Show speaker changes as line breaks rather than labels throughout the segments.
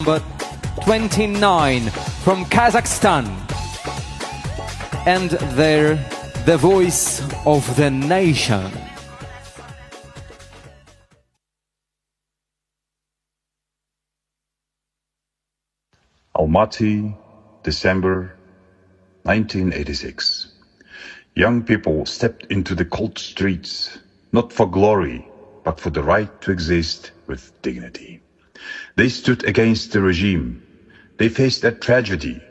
number 29 from Kazakhstan. And they're the voice of the nation.
Almaty, December 1986. Young people stepped into the cold streets, not for glory, but for the right to exist with dignity. They stood against the regime. They faced a tragedy.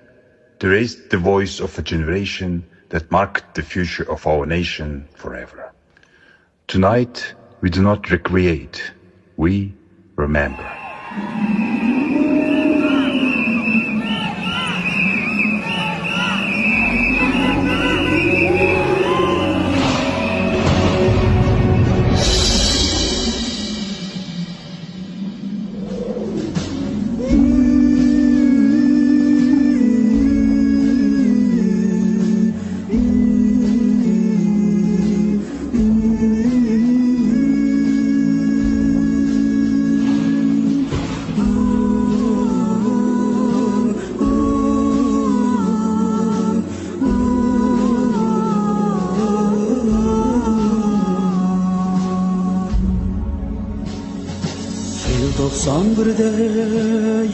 They raised the voice of a generation that marked the future of our nation forever. Tonight, we do not recreate, we remember.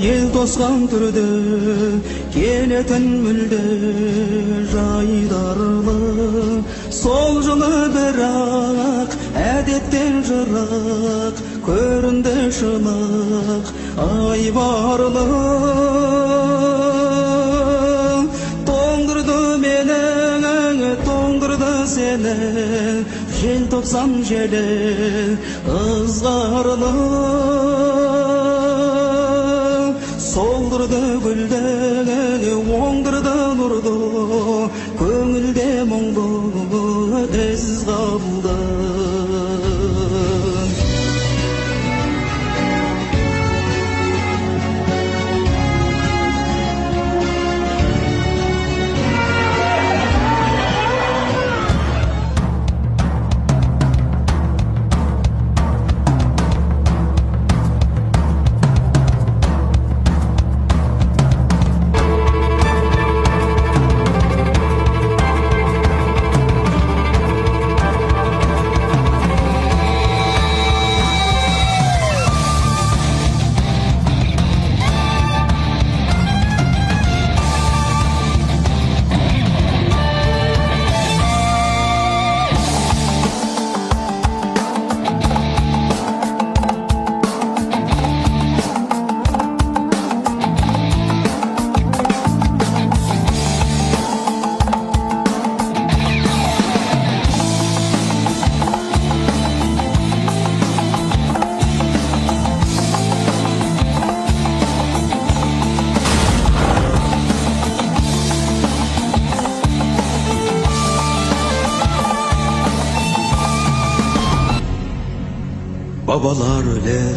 Ел тосқан түрде келетін мүлде жайдарлы сол жылы бірақ әдеттен жырақ көрінді шынық айбарлы тоңдырды мені тоңдырды сені желтоқсан желі ызғарлы солдырды гүлді оңдырды нұрды көңілде мұңды із қалды Babalar öler,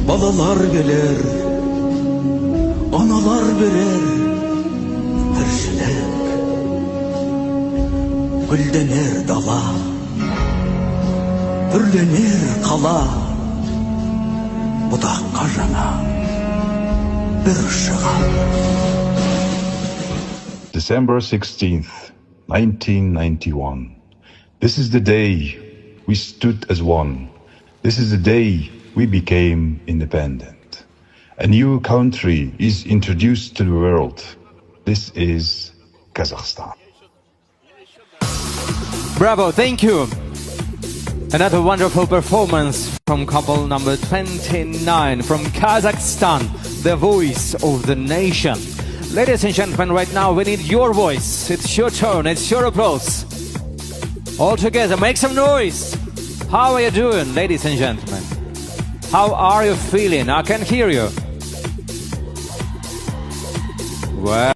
balalar gelir, analar verir, tırşılık, güldenir dala, türlenir kala, budakka jana, bir ışığa.
December 16th, 1991. This is the day we stood as one. This is the day we became independent. A new country is introduced to the world. This is Kazakhstan.
Bravo, thank you. Another wonderful performance from couple number 29 from Kazakhstan, the voice of the nation. Ladies and gentlemen, right now we need your voice. It's your turn, it's your applause. All together, make some noise. How are you doing, ladies and gentlemen? How are you feeling? I can hear you. Well.